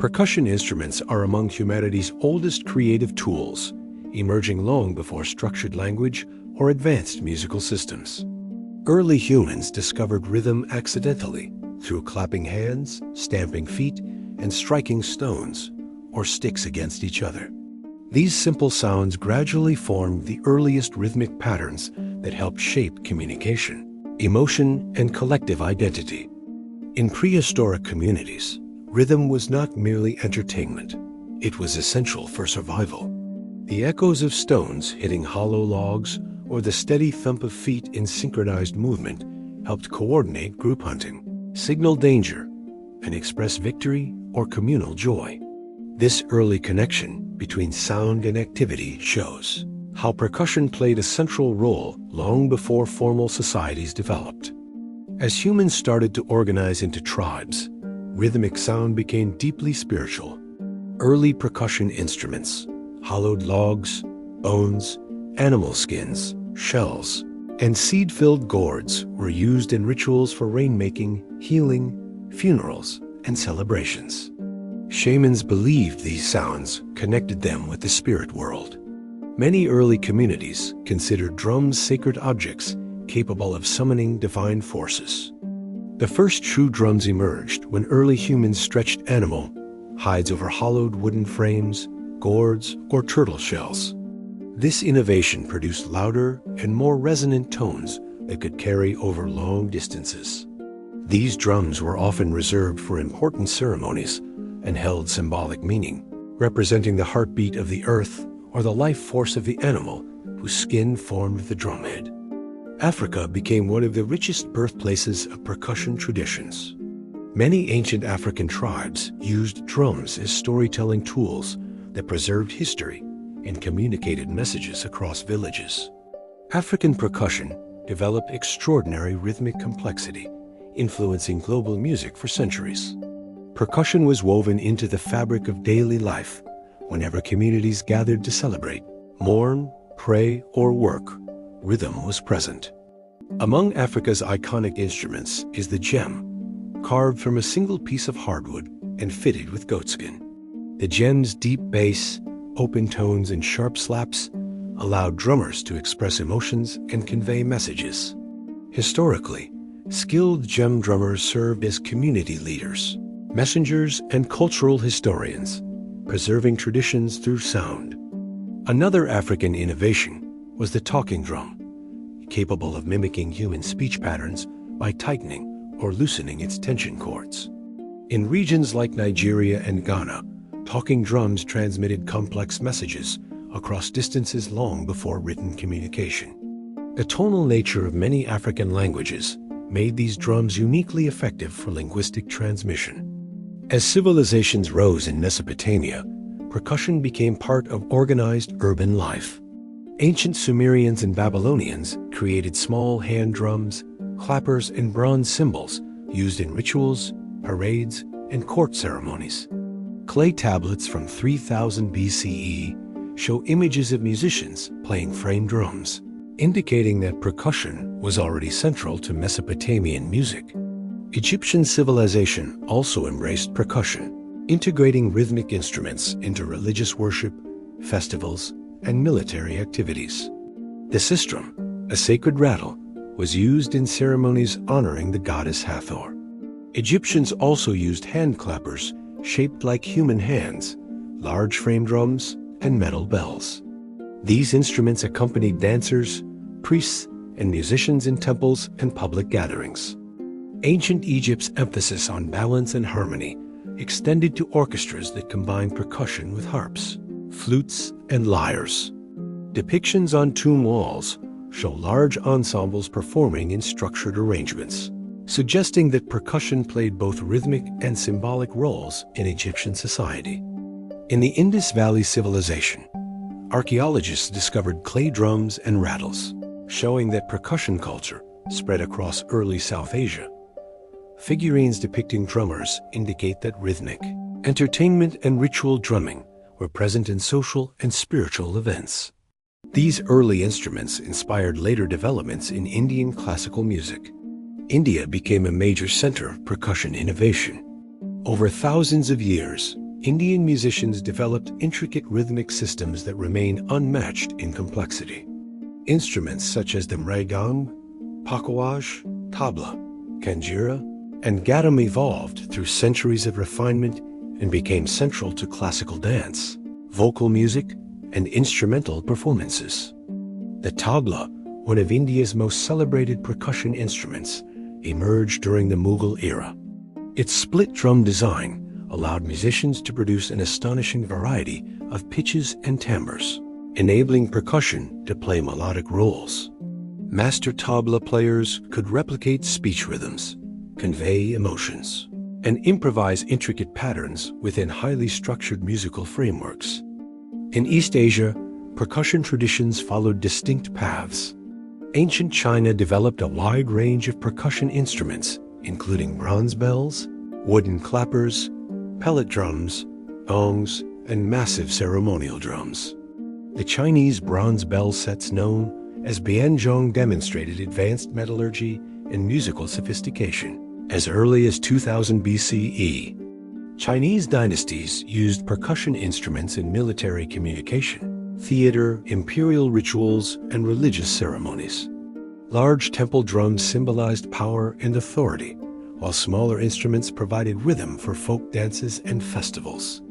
Percussion instruments are among humanity's oldest creative tools, emerging long before structured language or advanced musical systems. Early humans discovered rhythm accidentally through clapping hands, stamping feet, and striking stones or sticks against each other. These simple sounds gradually formed the earliest rhythmic patterns that helped shape communication, emotion, and collective identity. In prehistoric communities, rhythm was not merely entertainment. It was essential for survival. The echoes of stones hitting hollow logs or the steady thump of feet in synchronized movement helped coordinate group hunting, signal danger, and express victory or communal joy. This early connection between sound and activity shows how percussion played a central role long before formal societies developed. As humans started to organize into tribes, rhythmic sound became deeply spiritual. Early percussion instruments, hollowed logs, bones, animal skins, shells, and seed-filled gourds were used in rituals for rainmaking, healing, funerals, and celebrations. Shamans believed these sounds connected them with the spirit world. Many early communities considered drums sacred objects capable of summoning divine forces. The first true drums emerged when early humans stretched animal hides over hollowed wooden frames, gourds, or turtle shells. This innovation produced louder and more resonant tones that could carry over long distances. These drums were often reserved for important ceremonies and held symbolic meaning, representing the heartbeat of the earth or the life force of the animal whose skin formed the drumhead. Africa became one of the richest birthplaces of percussion traditions. Many ancient African tribes used drums as storytelling tools that preserved history and communicated messages across villages. African percussion developed extraordinary rhythmic complexity, influencing global music for centuries. Percussion was woven into the fabric of daily life whenever communities gathered to celebrate, mourn, pray, or work. Rhythm was present. Among Africa's iconic instruments is the djembe, carved from a single piece of hardwood and fitted with goatskin. The djembe's deep bass, open tones, and sharp slaps allowed drummers to express emotions and convey messages. Historically, skilled djembe drummers served as community leaders, messengers, and cultural historians, preserving traditions through sound. Another African innovation was the talking drum, capable of mimicking human speech patterns by tightening or loosening its tension cords. In regions like Nigeria and Ghana, talking drums transmitted complex messages across distances long before written communication. The tonal nature of many African languages made these drums uniquely effective for linguistic transmission. As civilizations rose in Mesopotamia, percussion became part of organized urban life. Ancient Sumerians and Babylonians created small hand drums, clappers, and bronze cymbals used in rituals, parades, and court ceremonies. Clay tablets from 3000 BCE show images of musicians playing frame drums, indicating that percussion was already central to Mesopotamian music. Egyptian civilization also embraced percussion, integrating rhythmic instruments into religious worship, festivals, and military activities. The sistrum, a sacred rattle, was used in ceremonies honoring the goddess Hathor. Egyptians also used hand clappers shaped like human hands, large frame drums, and metal bells. These instruments accompanied dancers, priests, and musicians in temples and public gatherings. Ancient Egypt's emphasis on balance and harmony extended to orchestras that combined percussion with harps, flutes, and lyres. Depictions on tomb walls show large ensembles performing in structured arrangements, suggesting that percussion played both rhythmic and symbolic roles in Egyptian society. In the Indus Valley civilization, archaeologists discovered clay drums and rattles, showing that percussion culture spread across early South Asia. Figurines depicting drummers indicate that rhythmic, entertainment, and ritual drumming were present in social and spiritual events. These early instruments inspired later developments in Indian classical music. India became a major center of percussion innovation. Over thousands of years, Indian musicians developed intricate rhythmic systems that remain unmatched in complexity. Instruments such as the mridangam, pakawaj, tabla, kanjira, and gamelan evolved through centuries of refinement and became central to classical dance, vocal music, and instrumental performances. The tabla, one of India's most celebrated percussion instruments, emerged during the Mughal era. Its split drum design allowed musicians to produce an astonishing variety of pitches and timbres, enabling percussion to play melodic roles. Master tabla players could replicate speech rhythms, convey emotions, and improvise intricate patterns within highly structured musical frameworks. In East Asia, percussion traditions followed distinct paths. Ancient China developed a wide range of percussion instruments, including bronze bells, wooden clappers, pellet drums, gongs, and massive ceremonial drums. The Chinese bronze bell sets known as bianzhong demonstrated advanced metallurgy and musical sophistication as early as 2000 BCE. Chinese dynasties used percussion instruments in military communication, theater, imperial rituals, and religious ceremonies. Large temple drums symbolized power and authority, while smaller instruments provided rhythm for folk dances and festivals.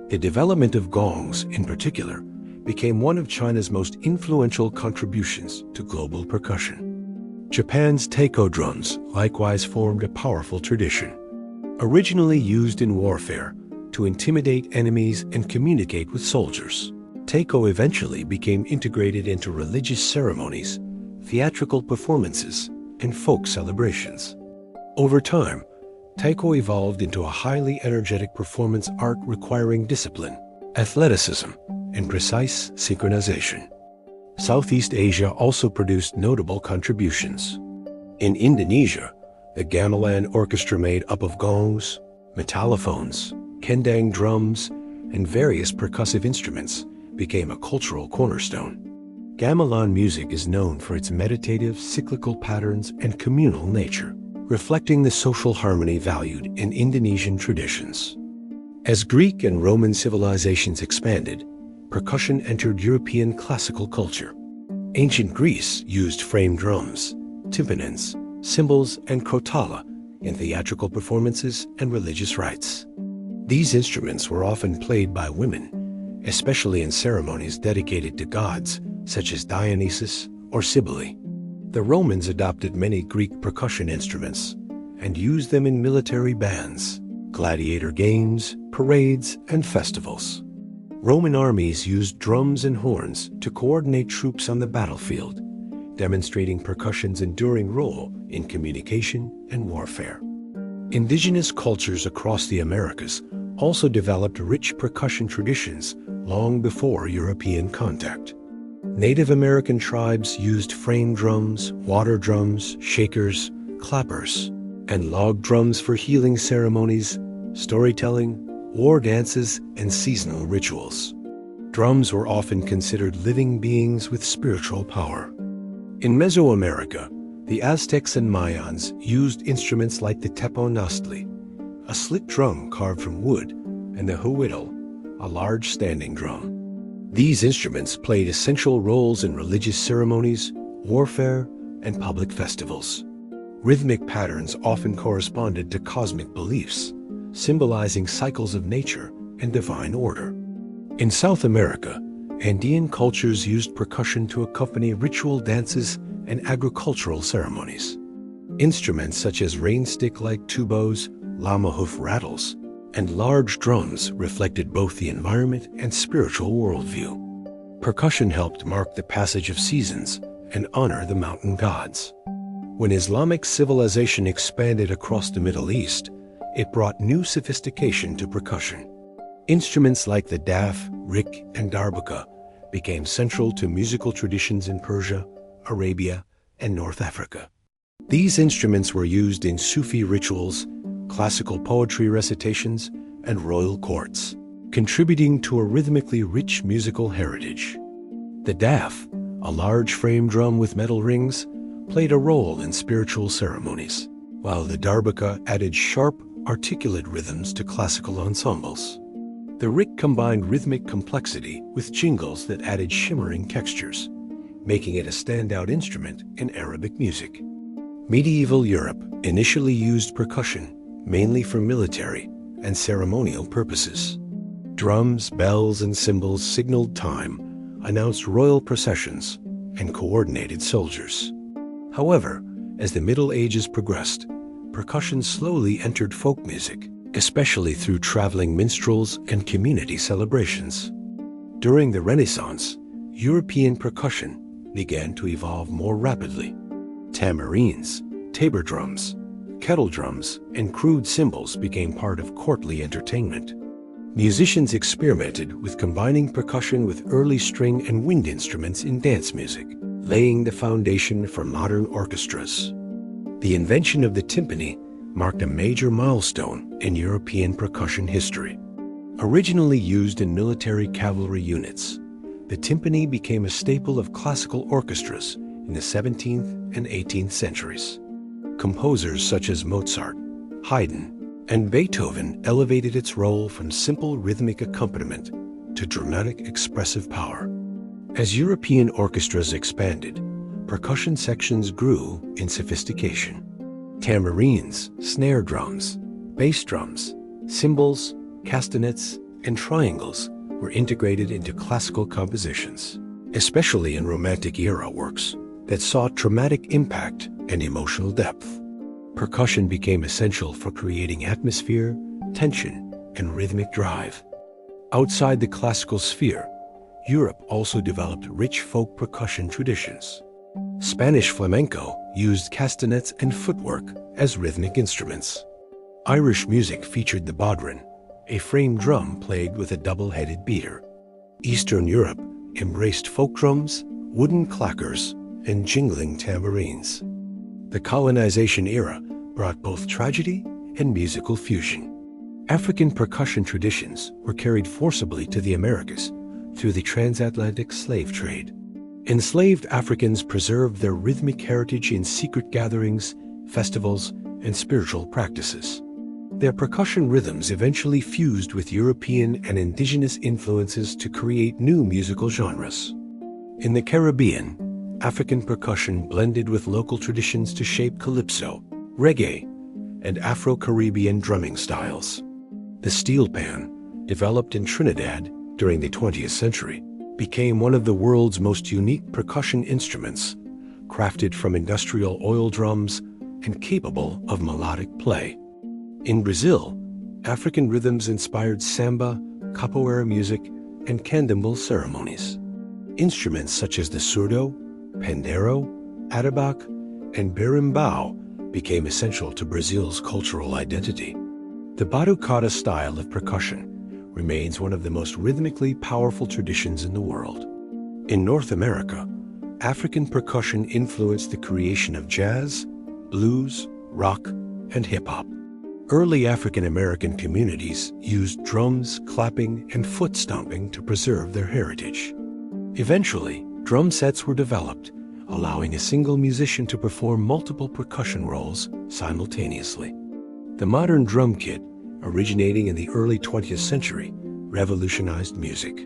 The development of gongs, in particular, became one of China's most influential contributions to global percussion. Japan's taiko drums likewise formed a powerful tradition. Originally used in warfare to intimidate enemies and communicate with soldiers, taiko eventually became integrated into religious ceremonies, theatrical performances, and folk celebrations. Over time, taiko evolved into a highly energetic performance art requiring discipline, athleticism, and precise synchronization. Southeast Asia also produced notable contributions. In Indonesia, the gamelan orchestra made up of gongs, metallophones, kendang drums, and various percussive instruments became a cultural cornerstone. Gamelan music is known for its meditative, cyclical patterns and communal nature, reflecting the social harmony valued in Indonesian traditions. As Greek and Roman civilizations expanded, percussion entered European classical culture. Ancient Greece used frame drums, tympanins, cymbals, and crotala in theatrical performances and religious rites. These instruments were often played by women, especially in ceremonies dedicated to gods such as Dionysus or Cybele. The Romans adopted many Greek percussion instruments and used them in military bands, gladiator games, parades, and festivals. Roman armies used drums and horns to coordinate troops on the battlefield, demonstrating percussion's enduring role in communication and warfare. Indigenous cultures across the Americas also developed rich percussion traditions long before European contact. Native American tribes used frame drums, water drums, shakers, clappers, and log drums for healing ceremonies, storytelling, war dances, and seasonal rituals. Drums were often considered living beings with spiritual power. In Mesoamerica, the Aztecs and Mayans used instruments like the teponaztli, a slit drum carved from wood, and the huitl, a large standing drum. These instruments played essential roles in religious ceremonies, warfare, and public festivals. Rhythmic patterns often corresponded to cosmic beliefs, symbolizing cycles of nature and divine order. In South America, Andean cultures used percussion to accompany ritual dances and agricultural ceremonies. Instruments such as rain-stick-like tubos, llama hoof rattles, and large drums reflected both the environment and spiritual worldview. Percussion helped mark the passage of seasons and honor the mountain gods. When Islamic civilization expanded across the Middle East, it brought new sophistication to percussion. Instruments like the daf, rik, and darbuka became central to musical traditions in Persia, Arabia, and North Africa. These instruments were used in Sufi rituals, classical poetry recitations, and royal courts, contributing to a rhythmically rich musical heritage. The daf, a large frame drum with metal rings, played a role in spiritual ceremonies, while the darbuka added sharp, articulate rhythms to classical ensembles. The rick combined rhythmic complexity with jingles that added shimmering textures, making it a standout instrument in Arabic music. Medieval Europe initially used percussion mainly for military and ceremonial purposes. Drums, bells, and cymbals signaled time, announced royal processions, and coordinated soldiers. However, as the Middle Ages progressed, percussion slowly entered folk music, especially through traveling minstrels and community celebrations. During the Renaissance, European percussion began to evolve more rapidly. Tambourines, tabor drums, kettle drums, and crude cymbals became part of courtly entertainment. Musicians experimented with combining percussion with early string and wind instruments in dance music, laying the foundation for modern orchestras. The invention of the timpani marked a major milestone in European percussion history. Originally used in military cavalry units, the timpani became a staple of classical orchestras in the 17th and 18th centuries. Composers such as Mozart, Haydn, and Beethoven elevated its role from simple rhythmic accompaniment to dramatic expressive power. As European orchestras expanded, percussion sections grew in sophistication. Tambourines, snare drums, bass drums, cymbals, castanets, and triangles were integrated into classical compositions, especially in Romantic-era works that sought dramatic impact and emotional depth. Percussion became essential for creating atmosphere, tension, and rhythmic drive. Outside the classical sphere, Europe also developed rich folk percussion traditions. Spanish flamenco used castanets and footwork as rhythmic instruments. Irish music featured the bodhran, a frame drum played with a double-headed beater. Eastern Europe embraced folk drums, wooden clackers, and jingling tambourines. The colonization era brought both tragedy and musical fusion. African percussion traditions were carried forcibly to the Americas through the transatlantic slave trade. Enslaved Africans preserved their rhythmic heritage in secret gatherings, festivals, and spiritual practices. Their percussion rhythms eventually fused with European and indigenous influences to create new musical genres. In the Caribbean, African percussion blended with local traditions to shape calypso, reggae, and Afro-Caribbean drumming styles. The steel pan, developed in Trinidad during the 20th century, became one of the world's most unique percussion instruments, crafted from industrial oil drums and capable of melodic play. In Brazil, African rhythms inspired samba, capoeira music, and candomblé ceremonies. Instruments such as the surdo, pandeiro, atabaque, and berimbau became essential to Brazil's cultural identity. The batucada style of percussion remains one of the most rhythmically powerful traditions in the world. In North America, African percussion influenced the creation of jazz, blues, rock, and hip-hop. Early African American communities used drums, clapping, and foot stomping to preserve their heritage. Eventually, drum sets were developed, allowing a single musician to perform multiple percussion roles simultaneously. The modern drum kit, originating in the early 20th century, revolutionized music.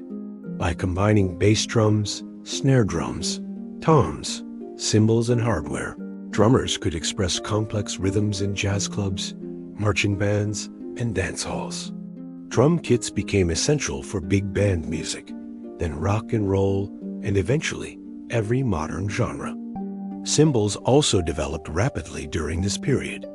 By combining bass drums, snare drums, toms, cymbals, and hardware, drummers could express complex rhythms in jazz clubs, marching bands, and dance halls. Drum kits became essential for big band music, then rock and roll, and eventually every modern genre. Cymbals also developed rapidly during this period.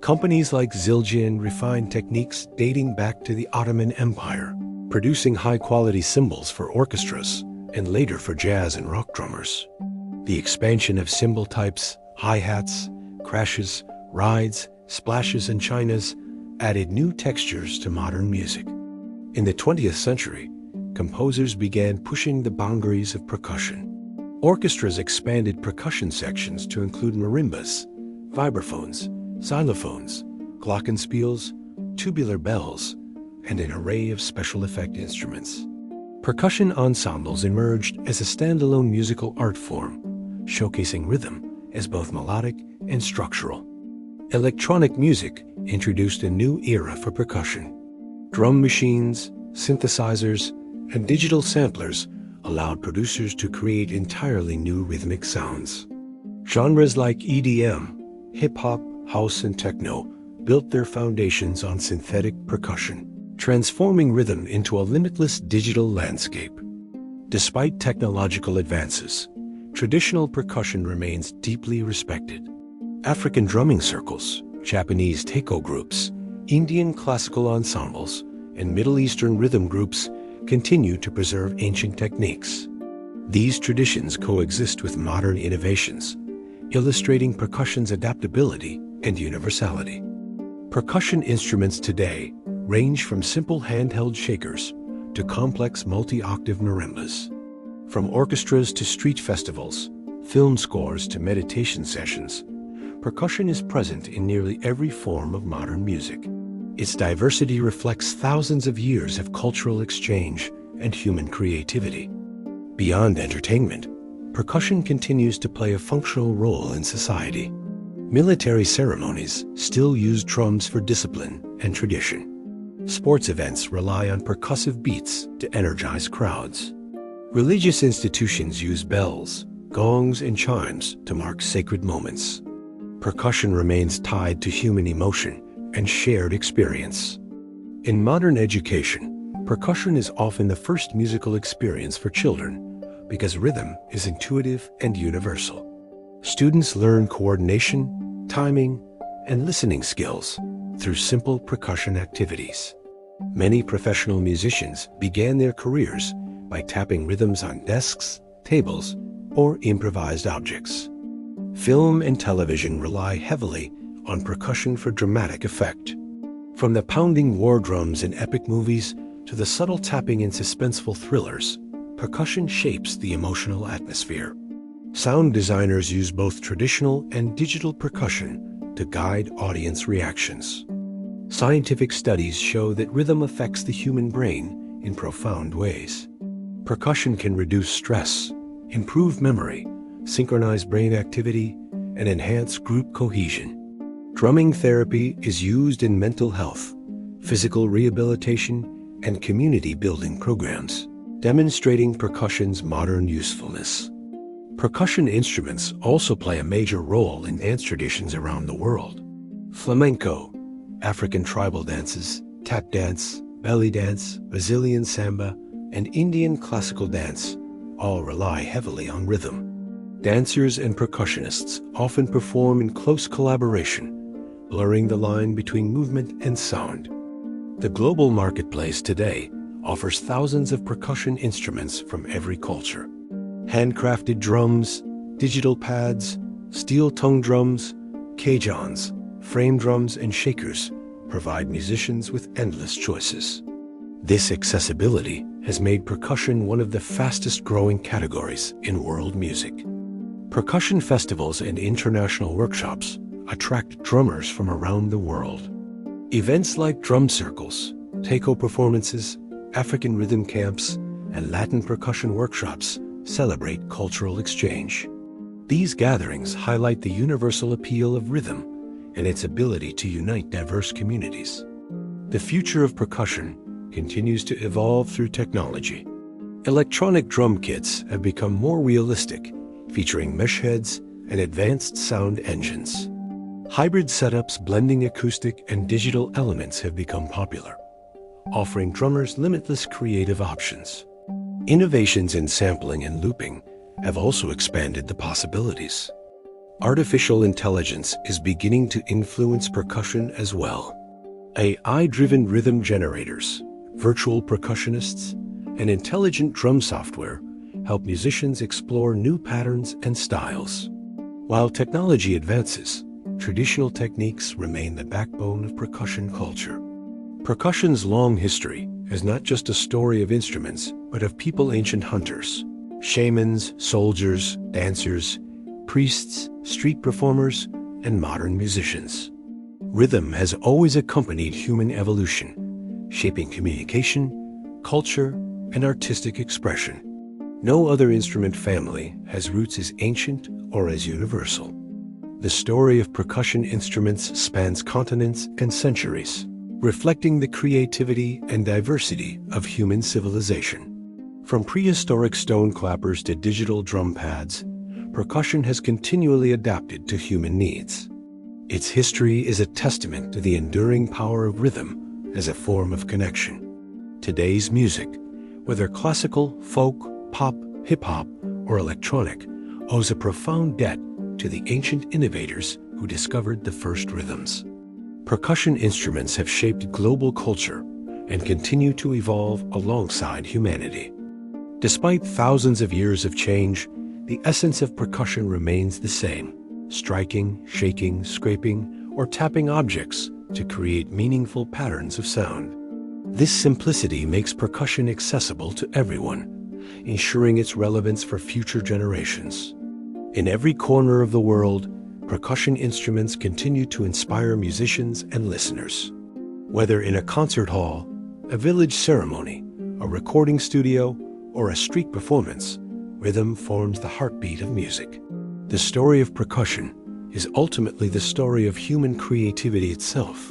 Companies like Zildjian refined techniques dating back to the Ottoman Empire, producing high-quality cymbals for orchestras and later for jazz and rock drummers. The expansion of cymbal types, hi-hats, crashes, rides, splashes, and chinas added new textures to modern music. In the 20th century, composers began pushing the boundaries of percussion. Orchestras expanded percussion sections to include marimbas, vibraphones, xylophones, glockenspiels, tubular bells, and an array of special effect instruments. Percussion ensembles emerged as a standalone musical art form, showcasing rhythm as both melodic and structural. Electronic music introduced a new era for percussion. Drum machines, synthesizers, and digital samplers allowed producers to create entirely new rhythmic sounds. Genres like EDM, hip-hop, house, and techno built their foundations on synthetic percussion, transforming rhythm into a limitless digital landscape. Despite technological advances, traditional percussion remains deeply respected. African drumming circles, Japanese taiko groups, Indian classical ensembles, and Middle Eastern rhythm groups continue to preserve ancient techniques. These traditions coexist with modern innovations, illustrating percussion's adaptability and universality. Percussion instruments today range from simple handheld shakers to complex multi-octave marimbas. From orchestras to street festivals, film scores to meditation sessions, percussion is present in nearly every form of modern music. Its diversity reflects thousands of years of cultural exchange and human creativity. Beyond entertainment, percussion continues to play a functional role in society. Military ceremonies still use drums for discipline and tradition. Sports events rely on percussive beats to energize crowds. Religious institutions use bells, gongs, and chimes to mark sacred moments. Percussion remains tied to human emotion and shared experience. In modern education, percussion is often the first musical experience for children because rhythm is intuitive and universal. Students learn coordination, timing, and listening skills through simple percussion activities. Many professional musicians began their careers by tapping rhythms on desks, tables, or improvised objects. Film and television rely heavily on percussion for dramatic effect. From the pounding war drums in epic movies to the subtle tapping in suspenseful thrillers, percussion shapes the emotional atmosphere. Sound designers use both traditional and digital percussion to guide audience reactions. Scientific studies show that rhythm affects the human brain in profound ways. Percussion can reduce stress, improve memory, synchronize brain activity, and enhance group cohesion. Drumming therapy is used in mental health, physical rehabilitation, and community-building programs, demonstrating percussion's modern usefulness. Percussion instruments also play a major role in dance traditions around the world. Flamenco, African tribal dances, tap dance, belly dance, Brazilian samba, and Indian classical dance all rely heavily on rhythm. Dancers and percussionists often perform in close collaboration, blurring the line between movement and sound. The global marketplace today offers thousands of percussion instruments from every culture. Handcrafted drums, digital pads, steel-tongue drums, cajons, frame drums, and shakers provide musicians with endless choices. This accessibility has made percussion one of the fastest-growing categories in world music. Percussion festivals and international workshops attract drummers from around the world. Events like drum circles, taiko performances, African rhythm camps, and Latin percussion workshops celebrate cultural exchange. These gatherings highlight the universal appeal of rhythm and its ability to unite diverse communities. The future of percussion continues to evolve through technology. Electronic drum kits have become more realistic, featuring mesh heads and advanced sound engines. Hybrid setups blending acoustic and digital elements have become popular, offering drummers limitless creative options. Innovations in sampling and looping have also expanded the possibilities. Artificial intelligence is beginning to influence percussion as well. AI-driven rhythm generators, virtual percussionists, and intelligent drum software help musicians explore new patterns and styles. While technology advances, traditional techniques remain the backbone of percussion culture. Percussion's long history is not just a story of instruments, but of people, ancient hunters, shamans, soldiers, dancers, priests, street performers, and modern musicians. Rhythm has always accompanied human evolution, shaping communication, culture, and artistic expression. No other instrument family has roots as ancient or as universal. The story of percussion instruments spans continents and centuries, reflecting the creativity and diversity of human civilization. From prehistoric stone clappers to digital drum pads, percussion has continually adapted to human needs. Its history is a testament to the enduring power of rhythm as a form of connection. Today's music, whether classical, folk, pop, hip-hop, or electronic, owes a profound debt to the ancient innovators who discovered the first rhythms. Percussion instruments have shaped global culture and continue to evolve alongside humanity. Despite thousands of years of change, the essence of percussion remains the same: striking, shaking, scraping, or tapping objects to create meaningful patterns of sound. This simplicity makes percussion accessible to everyone, ensuring its relevance for future generations. In every corner of the world, percussion instruments continue to inspire musicians and listeners. Whether in a concert hall, a village ceremony, a recording studio, or a street performance, rhythm forms the heartbeat of music. The story of percussion is ultimately the story of human creativity itself.